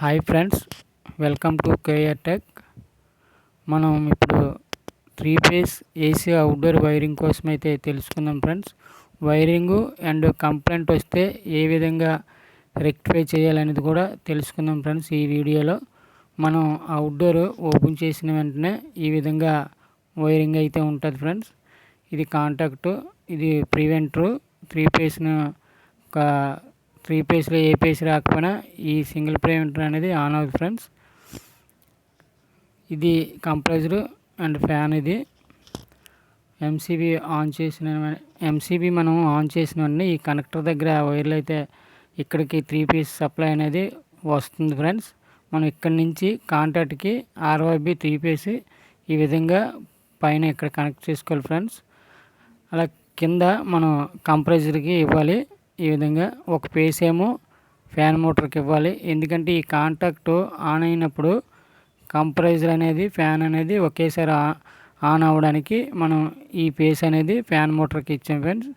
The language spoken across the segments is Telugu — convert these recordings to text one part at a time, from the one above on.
Hi friends, welcome to KR tech. మనం ఇప్పుడు 3 ఫేజ్ ఏసీ అవుట్డోర్ వైరింగ్ కోసం అయితే తెలుసుకుందాం ఫ్రెండ్స్. వైరింగు అండ్ కంప్లైంట్ వస్తే ఏ విధంగా రెక్టిఫై చేయాలనేది కూడా తెలుసుకుందాం ఫ్రెండ్స్. ఈ వీడియోలో మనం అవుట్డోర్ ఓపెన్ చేసిన వెంటనే ఈ విధంగా వైరింగ్ అయితే ఉంటుంది ఫ్రెండ్స్. ఇది కాంటాక్టు, ఇది ప్రివెంటరు. 3 ఫేజ్ను ఒక 3 ఫేజ్లో ఏ ఫేజ్ రాకపోయినా ఈ సింగిల్ ప్రివెంటర్ అనేది ఆన్ అవుతుంది ఫ్రెండ్స్. ఇది కంప్రెసర్ అండ్ ఫ్యాన్. ఇది ఎంసీబీ మనం ఆన్ చేసిన వెంటనే ఈ కనెక్టర్ దగ్గర వైర్లు అయితే ఇక్కడికి 3 ఫేజ్ సప్లై అనేది వస్తుంది ఫ్రెండ్స్. మనం ఇక్కడి నుంచి కాంటాక్ట్కి ఆర్ఓబి 3 ఫేజ్ ఈ విధంగా పైన ఇక్కడ కనెక్ట్ చేసుకోవాలి ఫ్రెండ్స్. అలా కింద మనం కంప్రెసర్కి ఇవ్వాలి. ఈ విధంగా ఒక ఫేజ్ ఏమో ఫ్యాన్ మోటార్కి ఇవ్వాలి. ఎందుకంటే ఈ కాంటాక్ట్ ఆన్ అయినప్పుడు కంప్రెసర్ అనేది ఫ్యాన్ అనేది ఒకేసారి ఆన్ అవ్వడానికి మనం ఈ ఫేజ్ అనేది ఫ్యాన్ మోటార్కి ఇచ్చాం ఫ్రెండ్స్.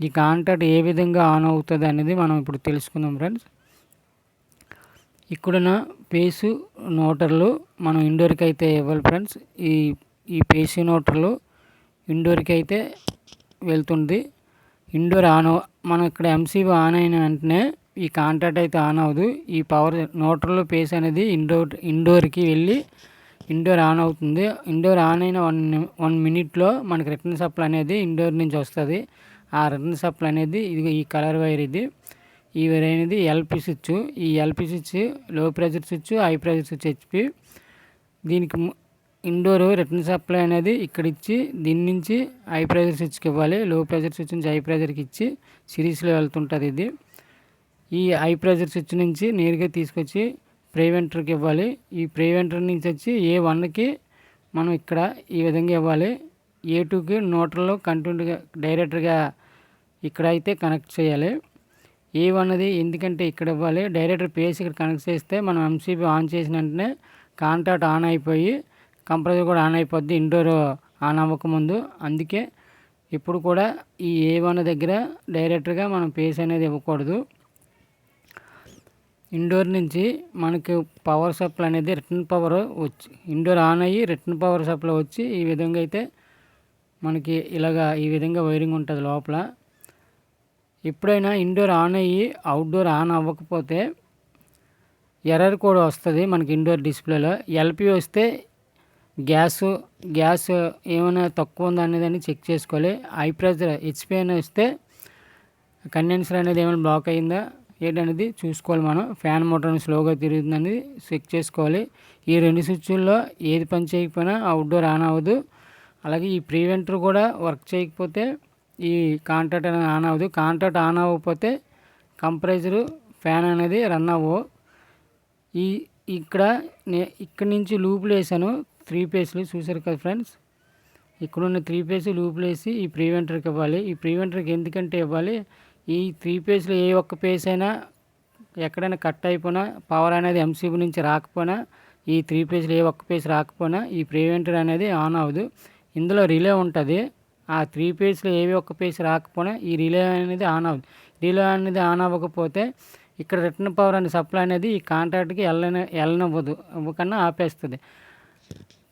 ఈ కాంటాక్ట్ ఏ విధంగా ఆన్ అవుతుంది అనేది మనం ఇప్పుడు తెలుసుకుందాం ఫ్రెండ్స్. ఇక్కడున్న ఫేస్ నోటర్లు మనం ఇండోర్కి అయితే ఇవ్వాలి ఫ్రెండ్స్. ఈ ఫేస్ నోటర్లు ఇండోర్కి అయితే వెళ్తుంది. ఇండోర్ మనం ఇక్కడ ఎంసీబీ ఆన్ అయిన వెంటనే ఈ కాంటాక్ట్ అయితే ఆన్ అవ్వదు. ఈ పవర్ నోటర్లో ఫేస్ అనేది ఇండోర్కి వెళ్ళి ఇండోర్ ఆన్ అవుతుంది. ఇండోర్ ఆన్ అయిన 1 మినిట్లో మనకి రిటర్న్ సప్లై అనేది ఇండోర్ నుంచి వస్తుంది. ఆ రిటర్న్ సప్లై అనేది ఇది ఈ కలర్ వైర్. ఈ వైర్ అనేది ఎల్పి స్విచ్. ఈ ఎల్పి స్విచ్ లో pressure switch, high pressure switch HP. దీనికి ఇండోర్ రిటర్న్ సప్లై అనేది ఇక్కడ ఇచ్చి దీని నుంచి హై ప్రెషర్ స్విచ్కి ఇవ్వాలి. లో ప్రెషర్ స్విచ్ నుంచి హై ప్రెషర్కి ఇచ్చి సిరీస్లో వెళ్తుంటుంది. ఇది ఈ హై ప్రెషర్ స్విచ్ నుంచి నేరుగా తీసుకొచ్చి ప్రివెంటర్కి ఇవ్వాలి. ఈ ప్రివెంటర్ నుంచి వచ్చి A1కి మనం ఇక్కడ ఈ విధంగా ఇవ్వాలి. A2కి నోటర్లో కంటిన్యూగా డైరెక్ట్గా ఇక్కడ అయితే కనెక్ట్ చేయాలి. A1 అది ఎందుకంటే ఇక్కడ ఇవ్వాలి. డైరెక్టర్ పేస్ ఇక్కడ కనెక్ట్ చేస్తే మనం ఎంసీబీ ఆన్ చేసిన వెంటనే కాంటాక్ట్ ఆన్ అయిపోయి కంప్రెసర్ కూడా ఆన్ అయిపోద్ది ఇండోర్ ఆన్ అవ్వకముందు. అందుకే ఇప్పుడు కూడా ఈ A1 దగ్గర డైరెక్ట్గా మనం పేస్ అనేది ఇవ్వకూడదు. ఇండోర్ నుంచి మనకి పవర్ సప్లై అనేది రిటర్న్ పవర్ వచ్చి ఇండోర్ ఆన్ అయ్యి రిటర్న్ పవర్ సప్లై వచ్చి ఈ విధంగా అయితే మనకి ఇలాగా ఈ విధంగా వైరింగ్ ఉంటుంది లోపల. ఎప్పుడైనా ఇండోర్ ఆన్ అయ్యి అవుట్డోర్ ఆన్ అవ్వకపోతే ఎర్రర్ కూడా వస్తుంది మనకి ఇండోర్ డిస్ప్లేలో. ఎల్పి వస్తే గ్యాస్ ఏమైనా తక్కువ ఉందా అనేదాన్ని చెక్ చేసుకోవాలి. హై ప్రెషర్ హెచ్పి అని వస్తే కండెన్సర్ అనేది ఏమైనా బ్లాక్ అయిందా ఏంటనేది చూసుకోవాలి. మనం ఫ్యాన్ మోటార్ స్లోగా తిరుగుతుందని చెక్ చేసుకోవాలి. ఈ 2 స్విచ్ల్లో ఏది పని చేయకపోయినా అవుట్డోర్ ఆన్ అవ్వదు. అలాగే ఈ ప్రివెంటర్ కూడా వర్క్ చేయకపోతే ఈ కాంటాక్ట్ అనేది ఆన్ అవ్వదు. కాంటాక్ట్ ఆన్ అవ్వకపోతే కంప్రెసరు ఫ్యాన్ అనేది రన్ అవ్వవు. ఇక్కడ నుంచి లూపులు వేసాను 3 ఫేజ్లు చూసారు కదా ఫ్రెండ్స్. ఇక్కడున్న 3 ఫేజ్ లూపులు వేసి ఈ ప్రివెంటర్కి ఇవ్వాలి. ఈ ప్రివెంటర్కి ఎందుకంటే ఇవ్వాలి, ఈ 3 ఫేజ్లో ఏ ఒక్క ఫేజ్ అయినా ఎక్కడైనా కట్ అయిపోయినా పవర్ అనేది ఎంసీబీ నుంచి రాకపోయినా ఈ 3 ఫేజ్లో ఏ ఒక్క ఫేజ్ రాకపోయినా ఈ ప్రివెంటర్ అనేది ఆన్ అవ్వదు. ఇందులో రిలే ఉంటుంది. ఆ 3 ఫేజ్లో ఏవి ఒక్క ఫేజ్ రాకపోయినా ఈ రిలే అనేది ఆన్ అవ్వదు. రిలే అనేది ఆన్ అవ్వకపోతే ఇక్కడ రిటర్న్ పవర్ అనే సప్లై అనేది ఈ కాంటాక్ట్కి వెళ్ళనివ్వదు, ఇవ్వకన్నా ఆపేస్తుంది.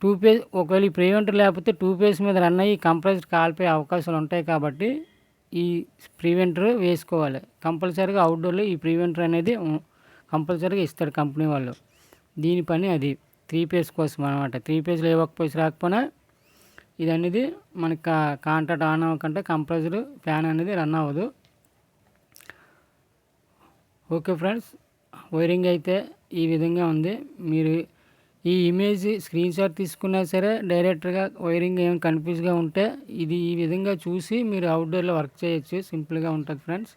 2 ఫేజ్ ఒకవేళ ఈ ప్రివెంటర్ లేకపోతే 2 ఫేజ్ మీద రన్ అయ్యి కంప్రెసర్ కాలిపోయే అవకాశాలు ఉంటాయి. కాబట్టి ఈ ప్రివెంటర్ వేసుకోవాలి కంపల్సరీగా. అవుట్డోర్లో ఈ ప్రివెంటర్ అనేది కంపల్సరీగా ఇస్తాడు కంపెనీ వాళ్ళు. దీని పని అది 3 ఫేజ్ కోసం అనమాట. 3 ఫేజ్లో ఏ ఒక్క ఫేజ్ రాకపోయినా ఇది అనేది మనకి కాంటాక్ట్ ఆన్ అవ్వకుండా కంప్రెసర్ ఫ్యాన్ అనేది రన్ అవ్వదు. ఓకే ఫ్రెండ్స్, వైరింగ్ అయితే ఈ విధంగా ఉంది. మీరు ఈ ఇమేజ్ స్క్రీన్ షాట్ తీసుకున్నా సరే డైరెక్ట్గా వైరింగ్ ఏమైనా కన్ఫ్యూజ్గా ఉంటే ఇది ఈ విధంగా చూసి మీరు అవుట్డోర్లో వర్క్ చేయొచ్చు. సింపుల్గా ఉంటుంది ఫ్రెండ్స్.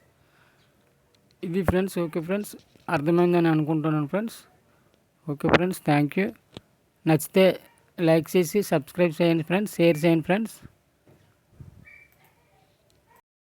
ఇది ఫ్రెండ్స్. ఓకే ఫ్రెండ్స్, అర్థమైందని అనుకుంటున్నాను friends. Okay friends, thank you. నచ్చితే లైక్ చేసి సబ్స్క్రైబ్ చేయండి ఫ్రెండ్స్, షేర్ చేయండి ఫ్రెండ్స్.